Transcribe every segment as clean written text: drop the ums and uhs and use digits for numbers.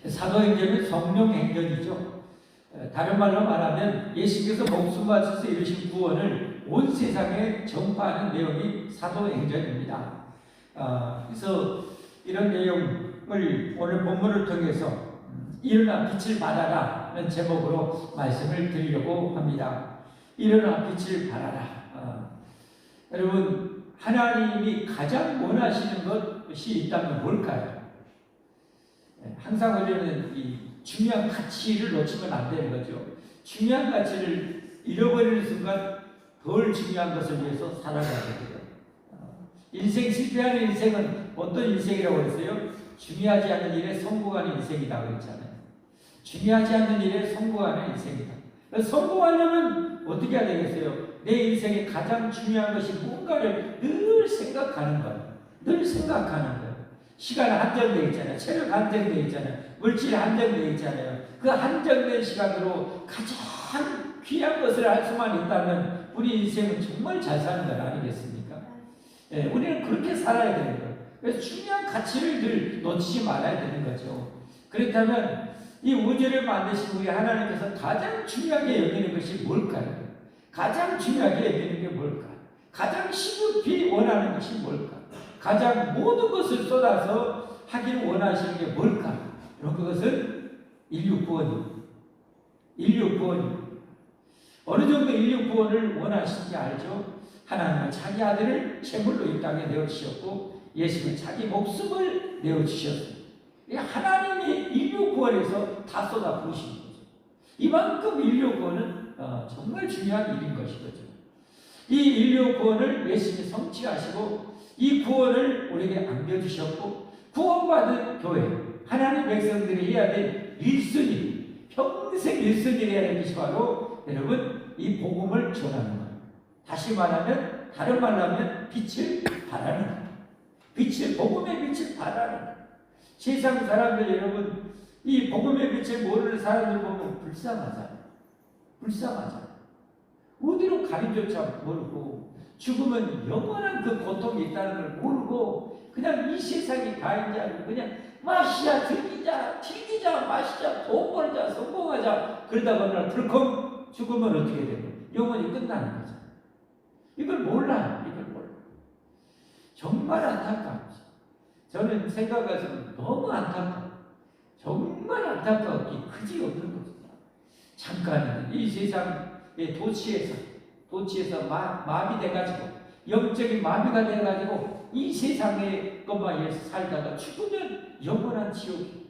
사도행전은 성령행전이죠. 다른 말로 말하면 예수께서 목숨 바쳐서 이루신 구원을 온 세상에 전파하는 내용이 사도행전입니다. 그래서 이런 내용을 오늘 본문을 통해서 일어나 빛을 발하라 라는 제목으로 말씀을 드리려고 합니다. 일어나 빛을 발하라. 여러분, 하나님이 가장 원하시는 것이 있다면 뭘까요? 항상 우리는 이 중요한 가치를 놓치면 안 되는 거죠. 중요한 가치를 잃어버리는 순간 덜 중요한 것을 위해서 살아가게 돼요. 인생 실패하는 인생은 어떤 인생이라고 했어요? 중요하지 않는 일에 성공하는 인생이라고 했잖아요. 중요하지 않는 일에 성공하는 인생이다. 성공하려면 어떻게 해야 되겠어요? 내 인생에 가장 중요한 것이 뭔가를 늘 생각하는 거예요. 늘 생각하는 거예요. 시간 한정되어 있잖아요. 체력 한정되어 있잖아요. 물질 한정되어 있잖아요. 그 한정된 시간으로 가장 귀한 것을 할 수만 있다면 우리 인생은 정말 잘 사는 건 아니겠습니까? 예, 우리는 그렇게 살아야 되는 거예요. 그래서 중요한 가치를 늘 놓치지 말아야 되는 거죠. 그렇다면 이 우주를 만드신 우리 하나님께서 가장 중요하게 여기는 것이 뭘까요? 가장 중요하게 여기는 게 뭘까? 가장 시급히 원하는 것이 뭘까? 가장 모든 것을 쏟아서 하기를 원하시는 게 뭘까? 그럼 그것은 인류 구원입니다. 인류 구원입니다. 어느 정도 인류 구원을 원하시는지 알죠? 하나님은 자기 아들을 제물로 이 땅에 내어주셨고 예수는 자기 목숨을 내어주셨습니다. 하나님이 인류 구원에서 다 쏟아 부으신 거죠. 이만큼 인류 구원은 정말 중요한 일인 것이거든요. 이 인류 구원을 예수님이 성취하시고 이 구원을 우리에게 안겨주셨고 구원받은 교회, 하나님 백성들이 해야 될 1순위, 평생 1순위를 해야 될 것이 바로 여러분 이 복음을 전하는 거예요. 다시 말하면 다른 말로 하면 빛을 발하는 거예요. 빛을, 복음의 빛을 발하는 거예요. 세상 사람들 여러분 이 복음의 빛을 모르는 사람들 보면 불쌍하잖아요. 불쌍하잖아요. 어디로 가림조차 모르고 죽으면 영원한 그 고통이 있다는 걸 모르고 그냥 이 세상이 다인 줄 알고 그냥 마시자 즐기자 마시자 돈 벌자 성공하자 그러다 어느 날 덜컹 죽으면 어떻게 되고 영원히 끝나는 거죠. 이걸 몰라요. 이걸 몰라. 정말 안타깝죠. 저는 생각해서 너무 안타까워. 정말 안타깝기 그지 없는 것이다. 잠깐 이 세상의 도치에서 마비돼가지고 영적인 마비가 돼가지고 이 세상의 것만 위해서 살다가 죽으면 영원한 지옥이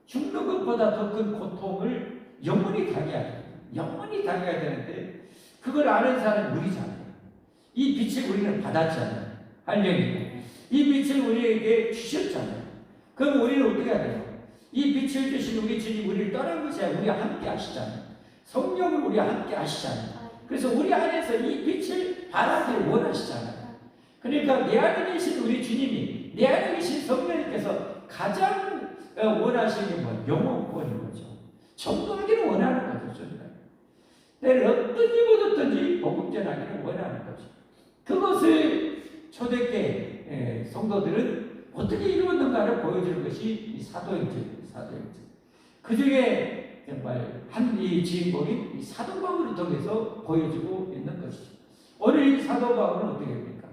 죽는 것보다 더 큰 고통을 영원히 당해야 돼요. 영원히 당해야 되는데 그걸 아는 사람은 우리잖아요. 이 빛을 우리는 받았잖아요. 할렐루야. 이 빛을 우리에게 주셨잖아요. 그럼 우리는 어떻게 해야 돼요? 이 빛을 주신 우리 주님 우리를 떠난 것이 아니라 우리와 함께 하시잖아요. 성령을 우리와 함께 하시잖아요. 그래서 우리 안에서 이 빛을 발하기를 원하시잖아요. 그러니까 내 안에 계신 우리 주님이 내 안에 계신 성령님께서 가장 원하시는 게 뭐예요? 영원 구원인 거죠. 전도하기를 원하는 거죠. 때를 어떤 일을 얻었든지 복음 전하기를 원하는 거죠. 그것을 초대교회 성도들은 어떻게 이루었는가를 보여주는 것이 이 사도행전입니다. 사도행전. 그 중에 정말 한 이 주인공이 이 사도 바울을 통해서 보여주고 있는 것이죠. 오늘 이 사도 바울은 어떻게 됩니까?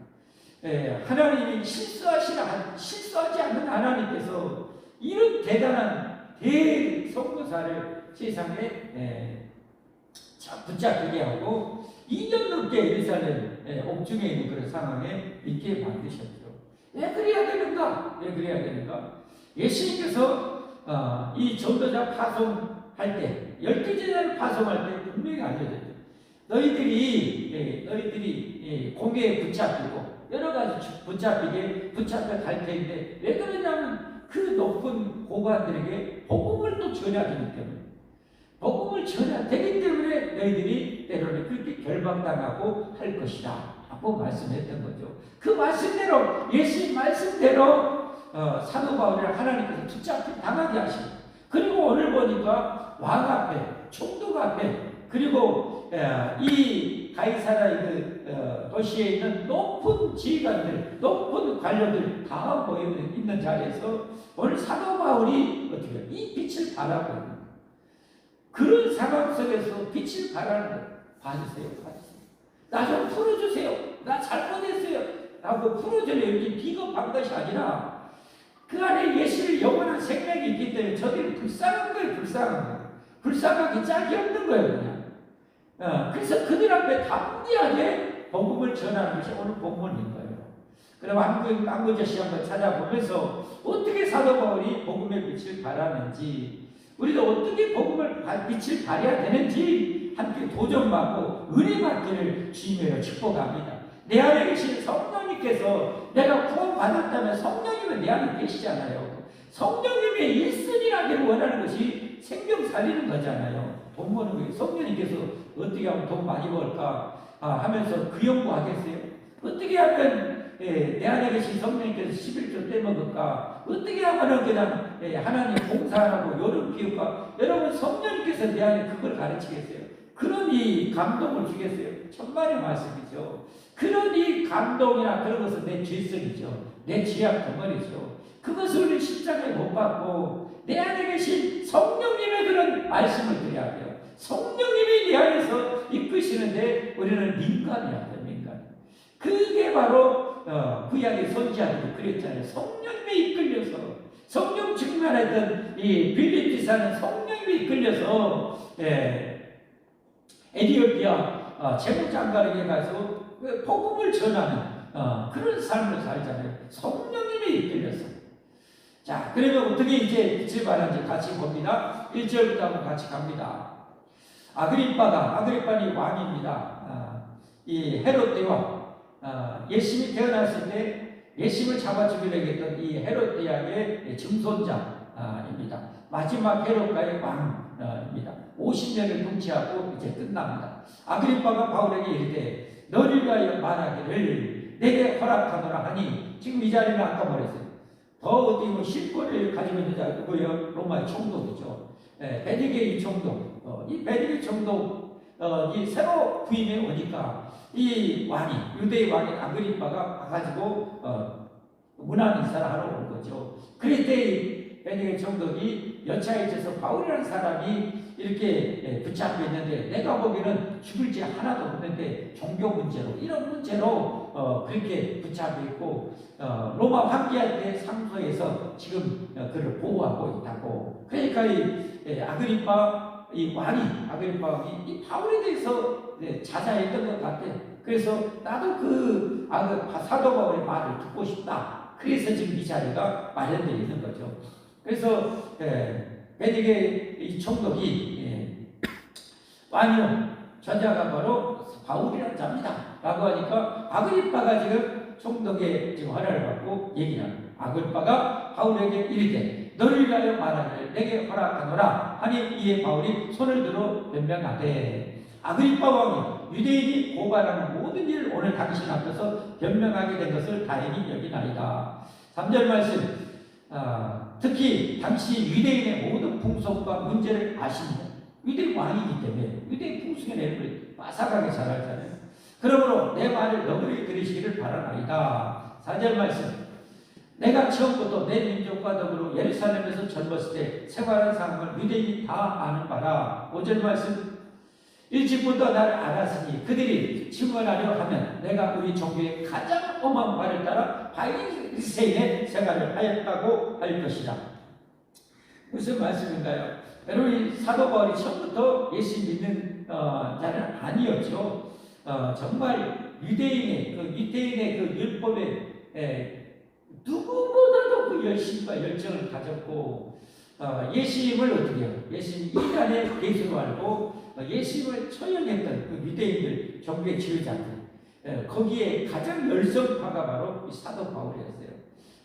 하나님이 실수하지 않는 하나님께서 이런 대단한 대성도사를 세상에 붙잡히게 하고 2년 넘게 예루살렘 옥중에 있는 그런 상황에 있게 만드셨죠. 왜 그래야 되는가? 왜 그래야 되는가? 예수님께서 이 전도자 파송할 때, 12제자를 파송할 때 분명히 알려줬죠. 너희들이 공회에 붙잡히고 여러 가지 붙잡혀 갈 텐데 왜 그러냐면 그 높은 고관들에게 복음을 또 전해야 되기 때문에 복음을 전해야 되기 때문에 너희들이 때로는 그렇게 결박당하고 할 것이다 하고 말씀했던 거죠. 그 말씀대로 예수님 말씀대로 사도 바울을 하나님께서 붙잡히 당하게 하시고 그리고 오늘 보니까 왕 앞에 총독 앞에 그리고 이 가이사라 도시에 있는 높은 지휘관들 높은 관료들 다 모여 있는 자리에서 오늘 사도 바울이 어떻게 바라고 있는 거예요. 그런 상황 속에서 빛을 발하는 거예요. 봐주세요. 나 좀 풀어주세요. 나 잘못했어요. 라고 풀어주려 이렇게 비겁한 것이 아니라 그 안에 예수의 영원한 생명이 있기 때문에 저들이 불쌍한 거예요. 불쌍하기 짝이 없는 거예요. 그냥. 그래서 그들 앞에 담대하게 복음을 전하는 것이 오늘 본문인 거예요. 그럼 안구저씨 한번 찾아보면서 어떻게 사도 바울이 복음의 빛을 발하는지, 우리도 어떻게 복음을 빛을 발해야 되는지 함께 도전받고 은혜 받기를 주님으로 축복합니다. 내 안에 계신 성령님께서, 내가 구원받았다면 성령님은 내 안에 계시잖아요. 성령님의 일선이라기를 원하는 것이 생명 살리는 거잖아요. 돈 버는 거예요. 성령님께서 어떻게 하면 돈 많이 벌까 하면서 그 연구하겠어요? 어떻게 하면 내 안에 계신 성령님께서 11조 떼먹을까? 어떻게 하면 그냥 하나님 봉사하라고 요런 피울까? 여러분, 성령님께서 내 안에 그걸 가르치겠어요? 그런 이 감동을 주겠어요? 천만의 말씀이죠. 그런 이 감동이나 그런 것은 내 죄성이죠. 내 죄악 덩어리죠. 그것을 우리 십자가에 못 받고 내 안에 계신 성령님의 그런 말씀을 드려야 돼요. 성령님이 내 안에서 이끄시는데 우리는 민감해야 돼요. 민감. 그게 바로 구약의 선지자들이 그랬잖아요. 성령님이 이끌려서, 성령 충만했던 이 빌립지사는 성령님이 이끌려서 에티오피아 재무장관에게 가서 복음을 전하는 그런 삶을 살잖아요. 성령님이 이끌려서. 자, 그러면 어떻게 이제 빛을 발하는지 같이 봅니다. 1절부터 한번 같이 갑니다. 아그리빠는 왕입니다. 이 헤롯 대왕, 예수님이 태어났을 때 예수님을 잡아 죽이려고 했던 이 헤롯 대왕의 증손자입니다. 마지막 헤롯과의 왕입니다. 50년을 통치하고 이제 끝납니다. 아그리빠가 바울에게 이르되 너를 위하여 말하기를 내게 허락하노라 하니, 지금 이 자리는 아까 말했어요. 더 어디 뭐 실권을 가지고 있는 자가 누구예요? 로마의 총독이죠. 베드게의 총독. 이 베드게 총독 이 새로 부임해 오니까 이 왕이, 유대의 왕인 아그리빠가 와가지고 문안 인사를 하러 온 거죠. 그럴 때 베드게 총독이 여차에 있어서 바울이라는 사람이 이렇게 붙잡혀 있는데, 내가 보기에는 죽을 죄 하나도 없는데 종교 문제로, 이런 문제로 그렇게 붙잡혀 있고 로마 황제한테 상소해서 지금 그를 보호하고 있다고. 그러니까 이 아그리빠 이 왕이, 아그리빠 왕이 이 바울에 대해서 자자했던 것 같아요. 그래서 나도 그 사도 바울의 말을 듣고 싶다. 그래서 지금 이 자리가 마련되어 있는 거죠. 그래서 베드게 이 총독이 왕이요, 저자가 바로 바울이라는 자입니다 라고 하니까 아그리빠가 지금 총독의 지금 허락을 받고 얘기를 합니다. 아그리빠가 바울에게 이르되 너를 위하여 말하기를 내게 허락하노라 하니, 이에 바울이 손을 들어 변명하되 아그리빠 왕이 유대인이 고발하는 모든 일을 오늘 당신 앞에서 변명하게 된 것을 다행히 여기나이다. 3절 말씀, 특히 당시 유대인의 모든 풍속과 문제를 아십니다. 유대인 왕이기 때문에 유대인 풍속의 내용을 빠삭하게 잘 알잖아요. 그러므로 내 말을 너그럽게 들으시기를 바라나이다. 4절 말씀, 내가 처음부터 내 민족과 더불어 예루살렘에서 젊었을 때 생활한 상황을 유대인이 다 아는 바라. 5절 말씀, 일찍부터 나를 알았으니 그들이 증언하려 하면 내가 우리 종교의 가장 엄한 말을 따라 바리새인의 생활을 하였다고 할 것이다. 무슨 말씀인가요? 여러분, 이 사도 바울이 처음부터 예수 믿는 자는 아니었죠. 정말 유대인의 그 율법에 누구보다도 그 열심과 열정을 가졌고, 예수님을 어떻게 해요? 예수님 이단의 예수로 알고 예수님을 처형했던 그 유대인들, 종교의 지도자들, 거기에 가장 열성파가 바로 이 사도 바울이었어요.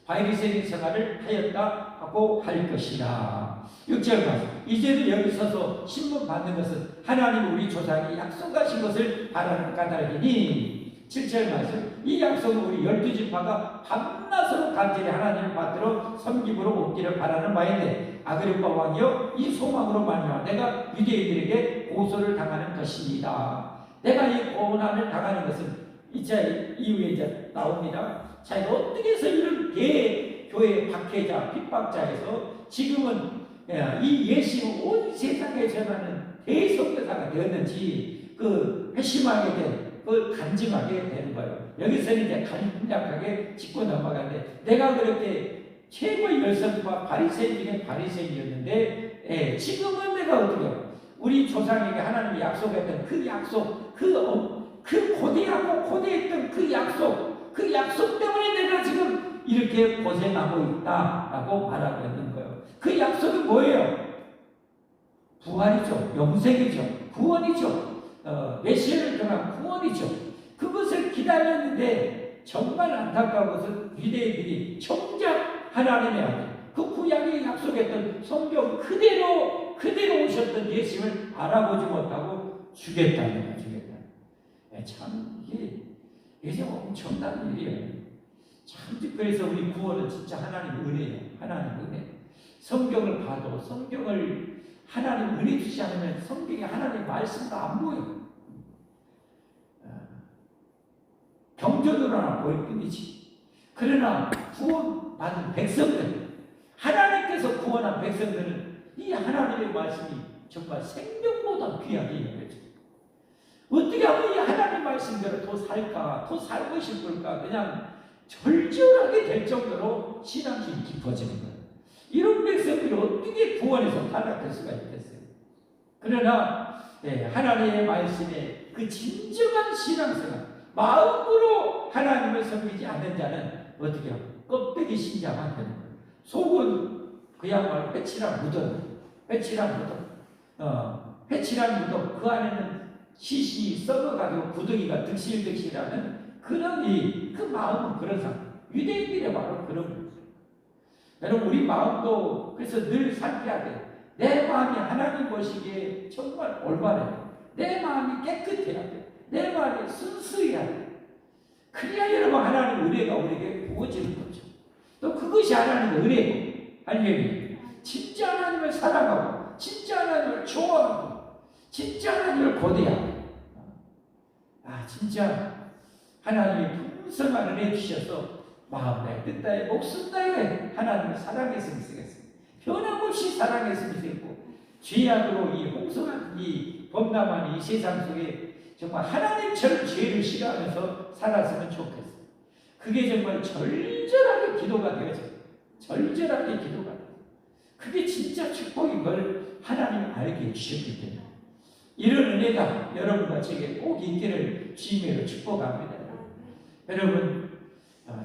바리새인 생활을 하였다 하고 할 것이라. 6절 말씀, 이제는 여기 서서 신문 받는 것은 하나님 우리 조상이 약속하신 것을 바라는 까닭이니. 7절 말씀, 이 약속은 우리 12지파가 밤낮으로 간절히 하나님을 받들어 섬김으로 얻기를 바라는 바인데, 아그리빠 왕이여 이 소망으로 말미암아 내가 유대인들에게 고소를 당하는 것입니다. 내가 이 고난을 당하는 것은 이제 이후에 이제 나옵니다. 자, 어떻게 해서 이런 대교회 박해자, 핍박자에서 지금은 이 예수가 온 세상에 전하는 대선교사가 되었는지 그 회심하게 된, 그 간증하게 되는 거예요. 여기서는 이제 간략하게 짚고 넘어가는데, 내가 그렇게 최고의 열성과 바리새인 중에 바리새인이었는데, 지금은 내가 어떻게 해요? 우리 조상에게 하나님이 약속했던 그 약속, 그 고대하고 고대했던 그 약속 때문에 내가 지금 이렇게 고생하고 있다라고 말하고 있는 거예요. 그 약속은 뭐예요? 부활이죠. 영생이죠. 구원이죠. 메시아를 통한 구원이죠. 그것을 기다렸는데 정말 안타까운 것은 유대인들이 정작 하나님의 아들, 그 구약에 약속했던 성경 그대로 오셨던 예수님을 알아보지 못하고 죽였다는 거예요. 참 이게 엄청난 일이에요. 참 그래서 우리 구원은 진짜 하나님의 은혜예요. 하나님의 은혜. 성경을 봐도 성경을 하나님 은혜 주지 않으면 성경에 하나님 말씀도 안 보여요. 경전으로나 보일 뿐이지. 그러나 구원받은 백성들, 하나님께서 구원한 백성들은 이 하나님의 말씀이 정말 생명보다 귀하게 여겨져요. 어떻게 하면 이 하나님 말씀대로 더 살까, 더 살고 싶을까, 그냥 절절하게 될 정도로 신앙심이 깊어지는 거예요. 이런 백성들이 어떻게 구원에서 탈락할 수가 있겠어요? 그러나 하나님의 말씀에 그 진정한 신앙생활, 마음으로 하나님을 섬기지 않는 자는 어떻게 해요? 껍데기 신자만 되는 거예요. 속은 그야말로 회칠한 무덤, 회칠한 무덤, 그 안에는 시신이 썩어가지고 구덩이가 득실득실하는 그런 그 마음은 그런 상태. 유대인들의 바로 그런 거죠. 여러분, 우리 마음도 그래서 늘 살펴야 돼요. 내 마음이 하나님 보시기에 정말 올바르요. 내 마음이 깨끗해야 돼. 내 마음이 순수해야 돼. 그래야 여러분 하나님 은혜가 우리에게 부어지는 거죠. 또 그것이 하나님의 은혜고, 할렐루야. 진짜 하나님을 사랑하고, 진짜 하나님을 좋아하고, 진짜 하나님을 고대하고, 진짜 하나님이 풍성한 은혜 주셔서 마음 다해, 뜻 다해, 목숨 다해 하나님을 사랑했으면 쓰겠습니다. 변함없이 사랑했으면 쓰겠고, 죄악으로 이 홍성한 이 범람한 이 세상 속에 정말 하나님처럼 죄를 싫어하면서 살았으면 좋겠어요. 그게 정말 절절하게 기도가 되어져요. 절절하게 기도가 돼요. 그게 진짜 축복인 걸 하나님이 알게 해주셨기 때문에 이런 은혜가 여러분과 제게 꼭 있기를 주님으로 축복합니다. 여러분,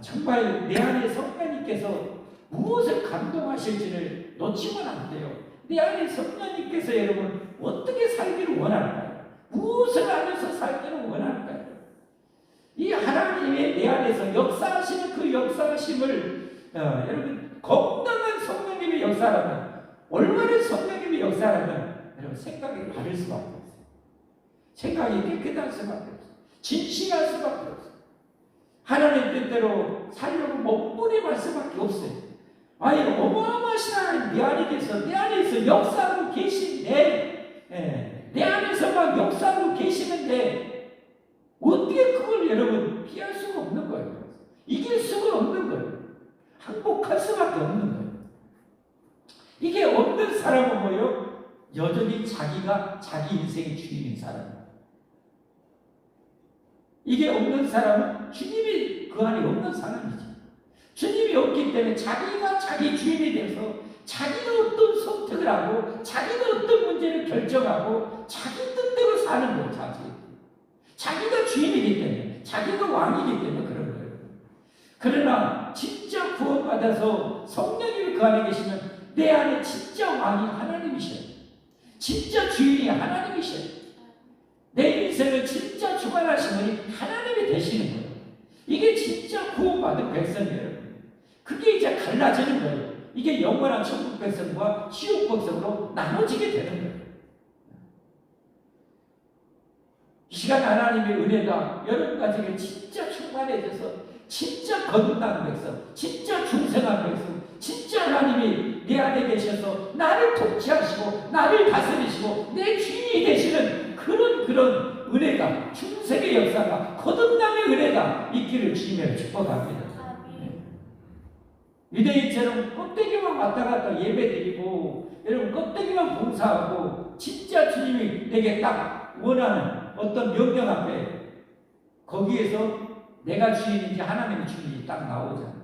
정말 내 안에 성령님께서 무엇을 감동하실지를 놓치면 안 돼요. 내 안에 성령님께서 여러분 어떻게 살기를 원할까요? 무엇을 안에서 살기를 원할까요? 이 하나님의 내 안에서 역사하시는 그 역사하심을 여러분 건강한 성령님의 역사라면, 올바른 성령님의 역사라면 여러분 생각이 바를 수밖에 없어요. 생각이 깨끗할 수밖에 없어요. 진실할 수밖에 없어요. 하나님 뜻대로 살려고 몸부림할 수밖에 없어요. 어마어마하신 하나님 내 안에서 역사하고 계신데, 내 안에서 막 역사하고 계시는데 어떻게 그걸 여러분 피할 수가 없는 거예요. 이길 수가 없는 거예요. 항복할 수밖에 없는 거예요. 이게 없는 사람은 뭐예요? 여전히 자기가 자기 인생의 주인인 사람이에요. 이게 없는 사람은 주님이 그 안에 없는 사람이죠. 주님이 없기 때문에 자기가 자기 주인이 돼서 자기가 어떤 선택을 하고 자기가 어떤 문제를 결정하고 자기 뜻대로 사는 거예요. 자기가 주인이기 때문에, 자기가 왕이기 때문에 그런 거예요. 그러나 진짜 구원받아서 성령님이 그 안에 계시면 내 안에 진짜 왕이 하나님이셔요. 진짜 주인이 하나님이셔요. 내 인생을 진짜 주관하신 분이 하나님이 되시는 거예요. 이게 진짜 구원받은 백성이에요. 그게 이제 갈라지는 거예요. 이게 영원한 천국 백성과 지옥 백성으로 나눠지게 되는 거예요. 이 시간 하나님의 은혜가 여러분 가정에 진짜 충만해져서 진짜 거듭난 백성, 진짜 중생한 백성, 진짜 하나님이 내 안에 계셔서 나를 통치하시고 나를 다스리시고 내 주인이 되시는 그런 은혜가, 중생의 역사가, 거듭남의 은혜가 있기를 주님의 축복합니다. 유대인처럼 껍데기만 왔다 갔다 예배드리고 여러분 감사하고 진짜 주님이 내게 딱 원하는 어떤 명령 앞에 거기에서 내가 주인인지 하나님의 주인인지 딱 나오잖아요.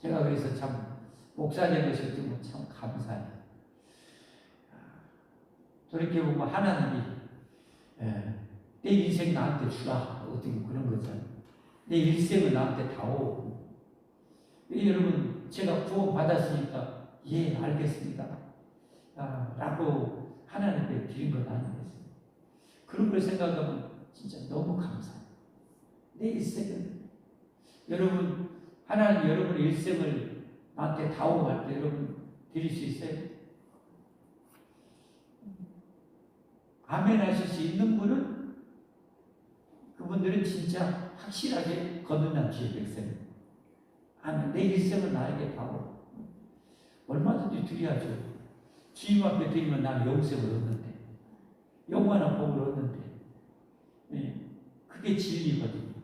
제가 그래서 참 목사님 되실 때 참 감사해요. 돌이켜보면 하나님이 내 인생 나한테 주라 어떻게 그런 거잖아요. 내 일생을 나한테 다오. 여러분 제가 구원 받았으니까 예 알겠습니다 라고 하나님께 드린 건 아니겠어요. 그런 걸 생각하면 진짜 너무 감사해요. 내 일생을 여러분 하나님 여러분의 일생을 나한테 다오할 때 여러분 드릴 수 있어요? 아멘 하실 수 있는 분은 그분들은 진짜 확실하게 거듭난 주의 백성입니다. 아멘. 내 일생을 나에게 다오. 얼마든지 드려야죠. 주님 앞에 드리면 나는 영생을 얻는데 영원한 복을 얻는데 그게 진리거든요.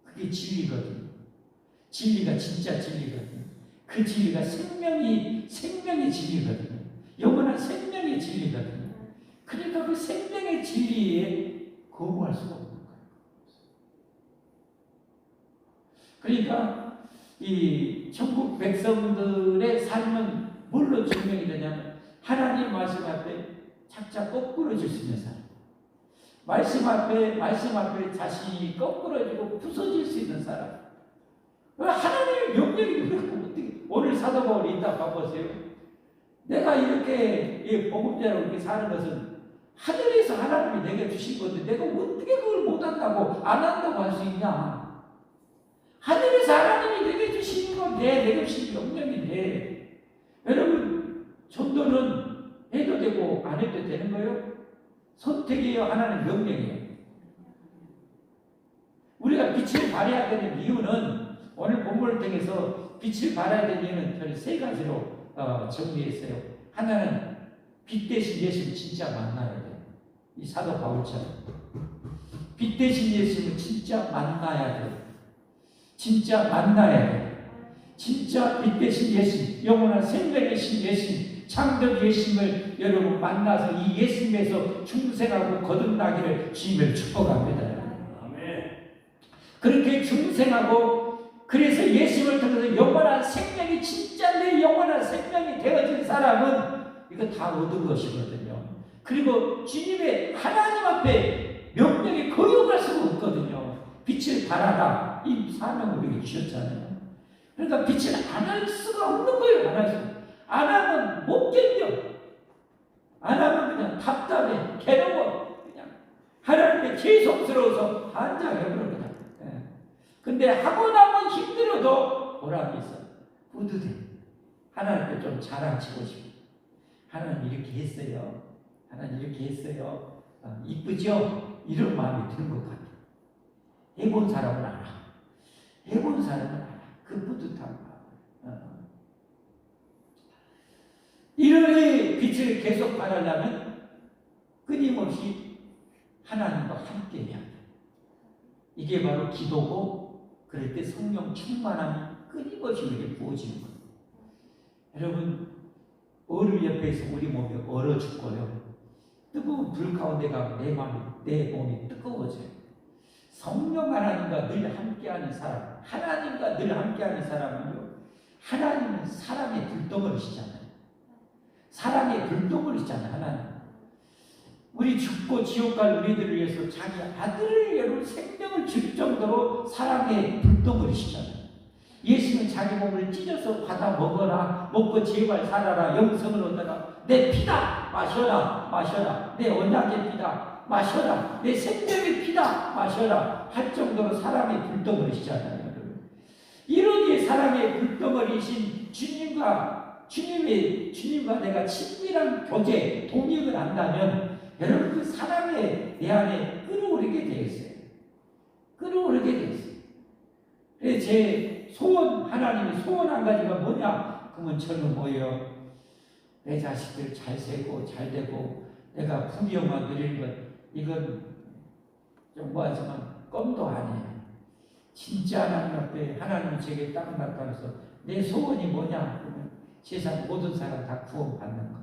그게 진리거든요. 진리가 진짜 진리거든요. 그 진리가 생명이 진리거든요. 영원한 생명의 진리거든요. 그러니까 그 생명의 진리에 거부할 수가 없는 거예요. 그러니까 이 천국 백성들의 삶은 뭘로 증명이 되냐면 하나님 말씀 앞에 착착 거꾸러질 수 있는 사람, 말씀 앞에 자신이 거꾸러지고 부서질 수 있는 사람. 하나님의 명령이 어떻게 오늘 사도 바울이 있다 봐보세요. 내가 이렇게 복음자로 이렇게 사는 것은 하늘에서 하나님이 내게 주신 건데 내가 어떻게 그걸 못한다고 안 한다고 할 수 있냐? 하늘에서 하나님이 내게 주신 건데 내게 주신 명령인데 여러분 전도는 해도 되고 안 해도 되는 거예요? 선택이에요? 하나님 명령이에요? 우리가 빛을 발해야 되는 이유는 오늘 본문을 통해서 빛을 발해야 되는 이유는 저는 세 가지로 정리했어요. 하나는 빛 대신 예수를 진짜 만나야 돼요. 이 사도 바울처럼 빛 대신 예수를 진짜 만나야 돼요. 진짜 만나야 돼요. 진짜 빛 대신 예수, 영원한 생명이신 예수, 창조 예수님을 여러분 만나서 이 예수님에서 중생하고 거듭나기를 주님을 축복합니다. 아멘. 그렇게 중생하고 그래서 예수님을 통해서 영원한 생명이 진짜 내 영원한 생명이 되어진 사람은 이거 다 얻은 것이거든요. 그리고 주님의 하나님 앞에 명령에 거역할 수가 없거든요. 빛을 발하라 이 사명을 우리에게 주셨잖아요. 그러니까 빛을 안 할 수가 없는 거예요. 안 하면 못 견뎌. 안 하면 그냥 답답해, 괴로워. 그냥 하나님께 죄송스러워서 반장해버려. 근데 하고 나면 힘들어도 보람이 있어. 뿌듯해. 하나님께 좀 자랑치고 싶어. 하나님 이렇게 했어요. 하나님 이렇게 했어요. 이쁘죠? 이런 마음이 드는 것 같아. 해본 사람은 알아. 해본 사람은 알아. 그 뿌듯한 마음. 이런 빛을 계속 발하려면 끊임없이 하나님과 함께 해야 돼. 이게 바로 기도고 그럴 때 성령 충만함이 끊임없이 우리에게 부어지는 거예요. 여러분 얼음 옆에서 우리 몸이 얼어 죽고요. 뜨거운 불 가운데 가면 내 몸이 뜨거워져요. 성령 하나님과 늘 함께하는 사람, 하나님과 늘 함께하는 사람은요. 하나님은 사랑의 불덩어리시잖아요. 사랑의 불덩어리시잖아요. 하나님. 우리 죽고 지옥 갈 우리들을 위해서 자기 아들을 위해 생명을 줄 정도로 사랑의 불덩어리시잖아요. 예수는 자기 몸을 찢어서 받아 먹어라. 먹고 제발 살아라. 영생을 얻어라. 내 피다. 마셔라. 마셔라. 내 언약의 피다. 마셔라. 내 생명의 피다. 마셔라. 할 정도로 사랑의 불덩어리시잖아요. 이러기에 사랑의 불덩어리신 주님과 내가 친밀한 교제, 동역을 한다면 여러분 그 사랑에 내 안에 끌어오르게 되어 있어요. 끌어오르게 되어 있어요. 그래서 제 소원, 하나님의 소원 한 가지가 뭐냐? 그러면 저는 뭐예요? 내 자식들 잘 살고 잘 되고 내가 부귀영화 누리는 것 이건 좀 뭐하지만 껌도 아니에요. 진짜 하나님 앞에 하나님이 제게 딱 나타나서 내 소원이 뭐냐 그러면 세상 모든 사람 다 구원받는 것.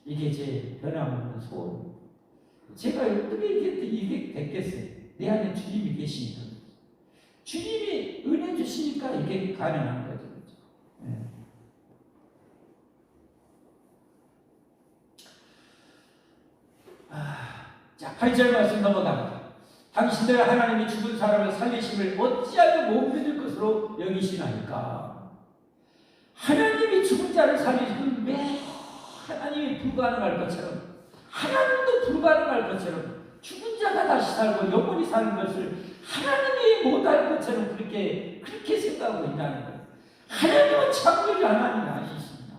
이게 제 변함없는 소원. 제가 어떻게 이게 됐겠어요? 내 안에 주님이 계시니까. 주님이 은혜 주시니까 이게 가능한 거죠. 네. 자, 8절 말씀 넘어갑니다. 당신들 하나님이 죽은 사람을 살리심을 어찌하여 못 믿을 것으로 여기시나이까. 하나님이 죽은 자를 살리시면 매 하나님이 불가능할 것처럼, 하나님도 불가능할 것처럼, 죽은 자가 다시 살고 영원히 사는 것을 하나님이 못할 것처럼 그렇게 생각하고 있다는 거예요. 하나님은 창조주 하나님이 아니십니다.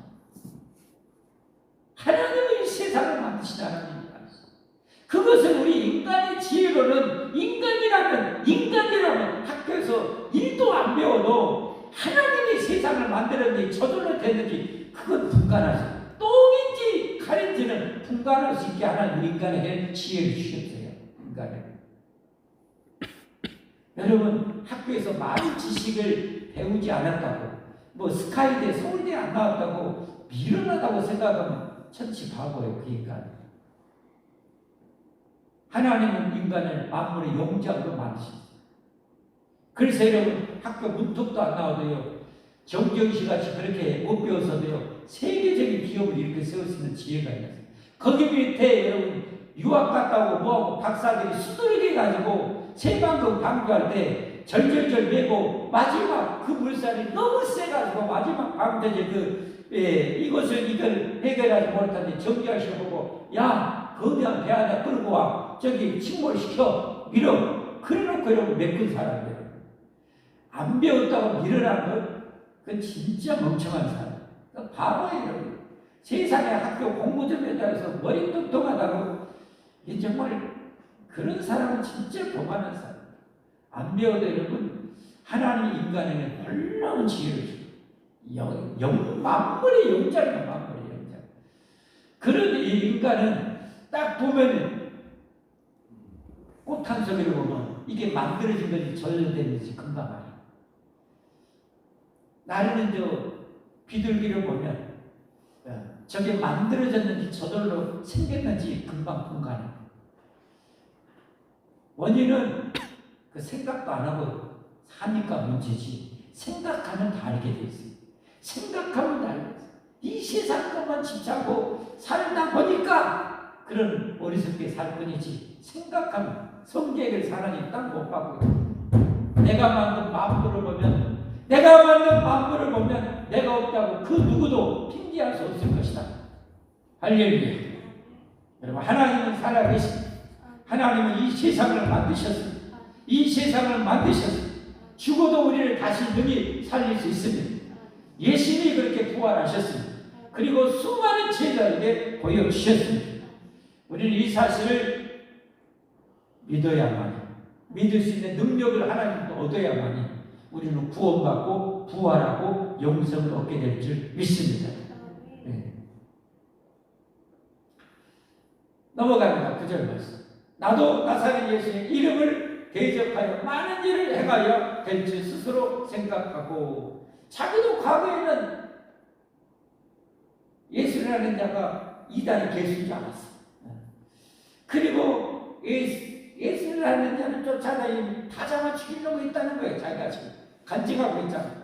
하나님은 이 세상을 만드신 하나님입니다. 그것을 우리 인간의 지혜로는 인간이라면 학교에서 일도 안 배워도 하나님이 세상을 만들었는지 저절로 됐는지 그건 분간하죠. 똥인지 칼인지는 분간할 수 있게 하나님 우리 인간에게 지혜를 주셨어요. 인간에게. 여러분 학교에서 많은 지식을 배우지 않았다고 뭐 스카이대 서울대 안 나왔다고 미련하다고 생각하면 천치 바보예요. 그 인간. 하나님은 인간을 만물의 영장으로 만드셨어요. 그래서 여러분 학교 문턱도 안 나와도요. 정경씨같이 그렇게 못 배워서도요. 세계적인 기업을 이렇게 세울 수 있는 지혜가 있어요. 거기 밑에 여러분 유학 갔다 오고 뭐하고 박사들이 수두르게 가지고 세방금 방주할 때 절절절 매고 마지막 그 물살이 너무 세가지고 마지막 밤되지 이걸 해결하지 못하는데 정경씨 보고 야 거대한 배 하나 끌고 와 저기 침몰시켜 밀어 그래놓고 여러분 메꾼 사람들 안 배웠다고 밀어라는 건 그건 진짜 멍청한 사람 바보예요. 여러분. 세상에 학교 공부점에 따라서 머리 똑똑하다고 이 정말 그런 사람은 진짜 교만한 사람. 안 배워도 여러분 하나님이 인간에게 놀라운 지혜를 주고 만물의 영장이야. 만물의 영장. 그런 이 인간은 딱 보면 꽃 한 송이를 보면 이게 만들어진 건지 절연되는지 금방 알아요. 나는 저 비둘기를 보면 저게 만들어졌는지 저절로 생겼는지 금방 분간해요. 원인은 그 생각도 안 하고 사니까 문제지. 생각하면 다 알게 돼 있어요. 생각하면 다 알게 돼 있어요. 이 세상 것만 집착하고 살다 보니까 그런 어리석게 살 뿐이지. 생각하면 성계획을 하나님 딱 못 받고 내가 만든 만물을 보면 내가 없다고 그 누구도 핑계할 수 없을 것이다. 할렐루야. 여러분 하나님은 살아계십니다. 하나님은 이 세상을 만드셨습니다. 이 세상을 만드셨습니다. 죽어도 우리를 다시 능히 살릴 수 있습니다. 예수님이 그렇게 부활하셨습니다. 그리고 수많은 제자에게 보여주셨습니다. 우리는 이 사실을 믿어야만이 믿을 수 있는 능력을 하나님도 얻어야만이 우리는 구원받고 부활하고 영생을 얻게 될 줄 믿습니다. 네. 넘어갑니다. 9절 말씀. 나도 나사렛 예수의 이름을 대적하여 많은 일을 행하여 될 줄 스스로 생각하고 자기도 과거에는 예수라는 자가 이단의 개수인 줄 알았어. 그리고 예수라는 자를 쫓아다니면 다 잡아 죽이려고 있다는 거예요. 자기가 지금 간증하고 있잖아.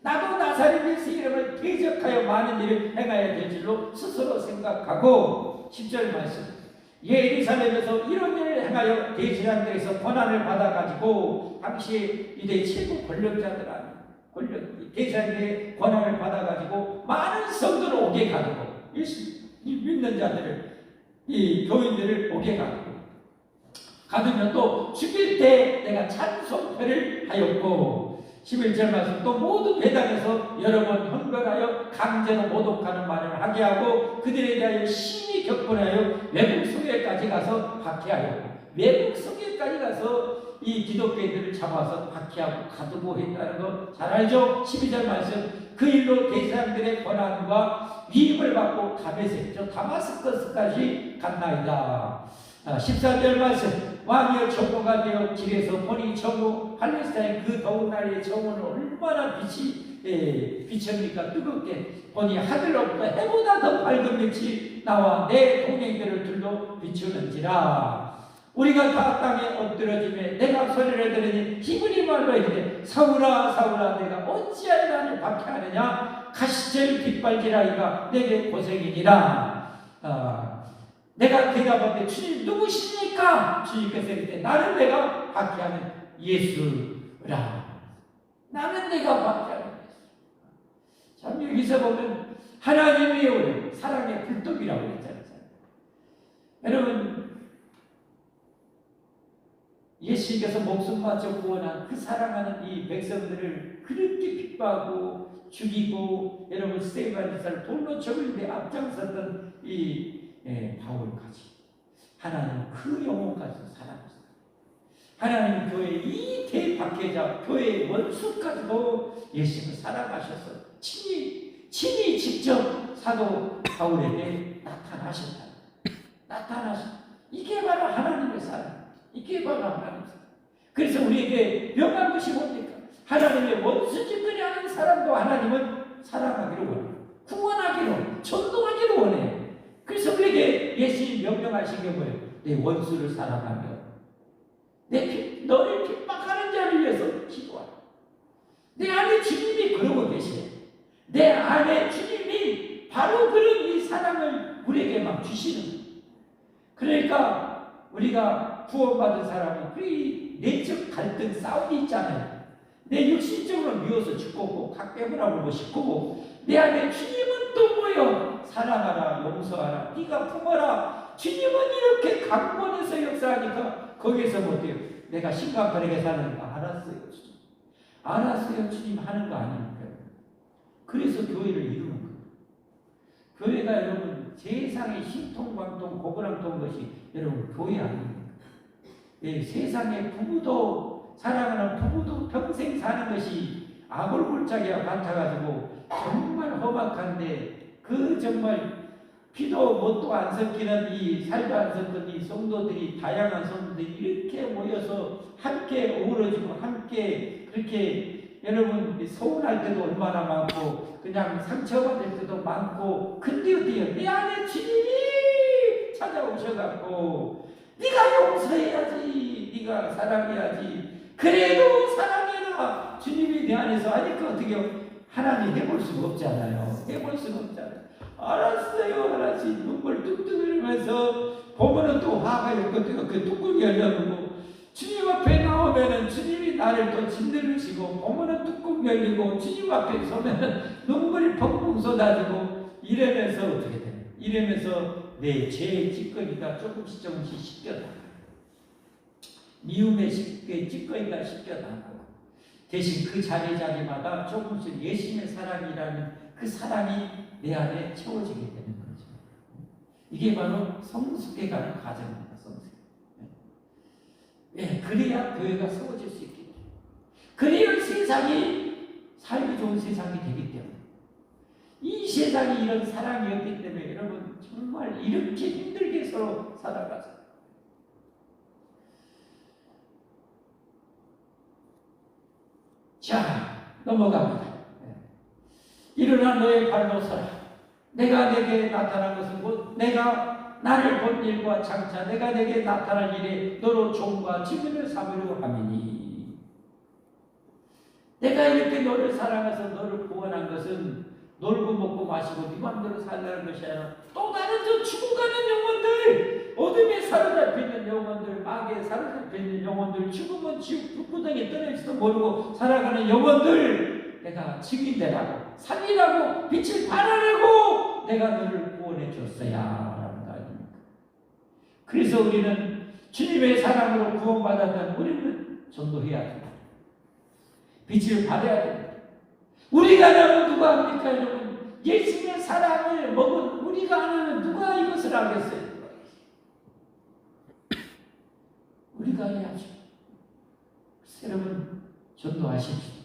나도 나사렛 예수 이름을 대적하여 많은 일을 행하여 될 줄로 스스로 생각하고 10절 말씀. 예루살렘에서 이런 일을 행하여 대제사장들에서 권한을 받아가지고 당시 유대 최고 권력자들 대제사장들의 권한을 받아가지고 많은 성도를 오게 가지고 믿는 자들을 이 교인들을 오게 가두면 또 죽일 때 내가 찬송패를 하였고 11절 말씀 또 모두 배당에서 여러 번 형벌하여 강제로 모독하는 말을 하게 하고 그들에 대하여 심히 격분하여 외국 성회까지 가서 박해하였고 외국 성회까지 가서 이 기독교인들을 잡아서 박해하고 가두고 했다는 거 잘 알죠? 12절 말씀 그 일로 대제사장들의 권한과 위임을 받고 다마스커스까지 갔나이다. 14절 말씀 왕이여 정오가 되어 길에서 보니 정오 또 팔레스타인 그 더운 날의 정원을 얼마나 비춥니까? 뜨겁게 보니 하늘로부터 해보다 더 밝은 빛이 나와 내 동행들을 둘러 비추는지라. 우리가 다 땅에 엎드러지며 내가 소리를 들으니 히브리 말로 이르되 사울아 사울아 내가 어찌하여 나를 박해하느냐. 가시질 깃발지라이가 내게 고생이니라. 내가 대답하되 주님 누구십니까? 주님께서 이르되 나는 내가 박해하는 예수라. 나는 내가 박해하는 예수. 참 여기서 보면 하나님의 오래 사랑의 불독이라고 했잖아요. 여러분 예수님께서 목숨 바쳐 구원한 그 사랑하는 이 백성들을 그렇게 핍박하고 죽이고 여러분 스테반이사를 돌로 죽이는데 앞장섰던 이 바울까지 하나님 그 영혼까지 사랑하셨어요. 하나님 교회 이 대박해자 교회의 원수까지도 예수님을 사랑하셔서 친히 직접 사도 바울에게 나타나셨다. 이게 바로 하나님의 사랑. 이게 바로 하나님의 사랑. 그래서 우리에게 명한 것이 뭡니까? 하나님의 원수짓거리 하는 사람도 하나님은 사랑하기를 원해요. 구원하기로 전도하기를 원해요. 그래서 우리에게 예수님이 명령하신 게 뭐예요? 내 원수를 사랑하며 너를 핍박하는 자를 위해서 기도하라. 내 안에 주님이 그러고 계세요. 내 안에 주님이 바로 그런 이 사랑을 우리에게 막 주시는 거예요. 그러니까 우리가 구원받은 사람은 그 내적 갈등 싸움이 있잖아요. 내 육신적으로 미워서 죽고 각개물하고 싶고 내 안에 주님은 또 뭐요? 사랑하라 용서하라 네가 품어라. 주님은 이렇게 강권해서 역사하니까 거기에서 못해요. 내가 심각하게 사는 거 알았어요. 주님. 알았어요. 주님 하는 거 아닙니까? 그래서 교회를 이루는 거예요. 교회가 여러분 세상의 신통방통 고부랑통 것이 여러분 교회 아닙니까? 세상의 부부도 사랑하는 부부도 평생 사는 것이 아골골짜기와 같아가지고 정말 험악한데 그 정말 피도 뭣도 안 섞이는 이 살도 안 섞은 이 성도들이 다양한 성도들이 이렇게 모여서 함께 어우러지고 함께 그렇게 여러분 서운할 때도 얼마나 많고 그냥 상처받을 때도 많고 근데 어때요? 내 안에 주님이 찾아오셔갖고 네가 용서해야지 네가 사랑해야지 그래도 사랑해라 주님이 내 안에서 하니까 어떻게 하나님 해볼 수가 없잖아요. 해볼 수가 없잖아요. 알았어요 하나씩 눈물 뚝뚝 흘리면서 보면은 또 화가 있거든요. 그 뚜껑이 열려보고 주님 앞에 나오면은 주님이 나를 또 짓누르시고 보면은 뚜껑 열리고 주님 앞에 서면은 눈물이 펑펑 쏟아지고 이러면서 어떻게 돼요? 이러면서 내 죄의 찌꺼기가 조금씩 씻겨나가요. 미움의 찌꺼기가 씻겨나가고 대신 그 자리마다 조금씩 예수님의 사랑이라는 그 사랑이 내 안에 채워지게 되는 거죠. 이게 바로 성숙해 가는 과정입니다. 그래야 교회가 세워질 수 있기 때문에 그래야 세상이 살기 좋은 세상이 되기 때문에 이 세상이 이런 사랑이 없기 때문에 여러분 정말 이렇게 힘들게 서로 살아가죠. 자 넘어갑니다. 일어나 너의 발로 서라. 내가 내게 나타난 것은 곧 내가 나를 본 일과 장차 내가 내게 나타난 일에 너로 종과 직분을 삼으려 함이니 내가 이렇게 너를 사랑해서 너를 구원한 것은 놀고 먹고 마시고 네 맘대로 살라는 것이 아니라 또 다른 저 죽어가는 영혼들 어둠에 사로잡혀있는 영혼들 마귀에 사로잡혀있는 영혼들 죽으면 지옥 불구덩이에 떨어질지도 모르고 살아가는 영혼들 내가 증인되라고 살리라고 빛을 발하라고 내가 너를 구원해 줬어야 라는 거 아닙니까? 그래서 우리는 주님의 사랑으로 구원받았다면 우리는 전도해야 됩니다. 빛을 발해야 됩니다. 우리가 안 하면 누가 합니까 여러분? 예수님의 사랑을 먹은 우리가 안 하면 누가 이것을 하겠어요? 우리가 해야죠. 여러분 전도하십시오.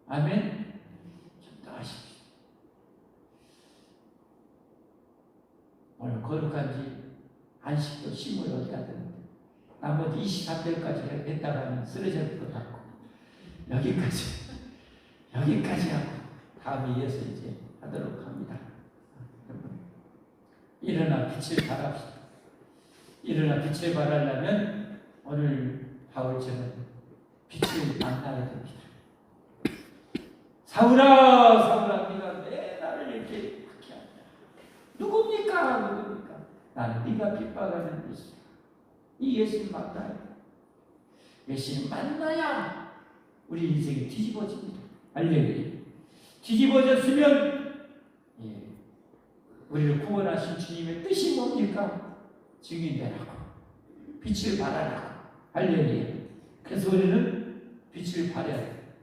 아멘. 전도하십시오. 오늘 거룩한지 안식도 심을 얻어야 되는데 나머지 23절까지 했다가는 쓰러질 것 같고 여기까지 하고 다음에 이어서 이제 하도록 합니다. 여러분, 일어나 빛을 발합시다. 일어나 빛을 발하려면 오늘 바울처럼 빛을 만나야 됩니다. 사울아, 사울아, 네가 왜 나를 이렇게 박해하냐? 누굽니까? 나는 네가 핍박하는 예수. 이 예수를 만나야 돼. 예수를 만나야 우리 인생이 뒤집어집니다. 할렐루야. 뒤집어졌으면 우리를 구원하신 주님의 뜻이 뭡니까? 증인되라고, 빛을 발하라고. 할렐루야. 그래서 우리는 빛을 발해야 돼.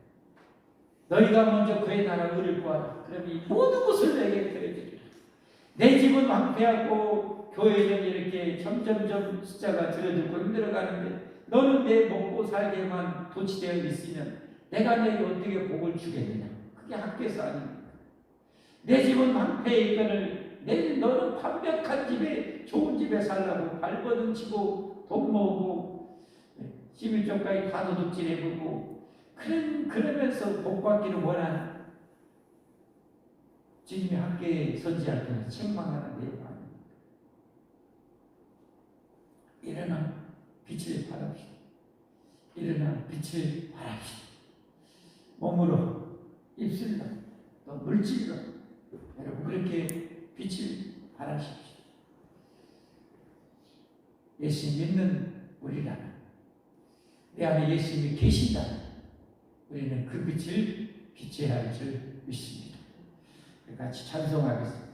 너희가 먼저 그의 나라 의를 구하라. 그럼 이 모든 것을 내게 더해주리라. 내 집은 황폐하고 교회는 이렇게 점점점 숫자가 줄어들고 힘들어가는데 너는 내 먹고 살게만 도취되어 있으면 내가 내게 어떻게 복을 주겠느냐. 그게 학교에서 아닙니까? 내 집은 황폐해 있거늘 너는 완벽한 집에 좋은 집에 살라고 발버둥 치고 돈 모으고 11조까지 다 도둑질해보고 그러면서 복 받기를 원하는 주님의 학교에 선지할 때는 책망하는 내용 아닙니까? 일어나 빛을 발합시다. 일어나 빛을 발합시다. 몸으로, 입술로, 또 물질로 여러분 그렇게 빛을 발하십시오. 예수 믿는 우리라면, 내 안에 예수님이 계신다면 우리는 그 빛을 비춰야 할 줄 믿습니다. 같이 찬송하겠습니다.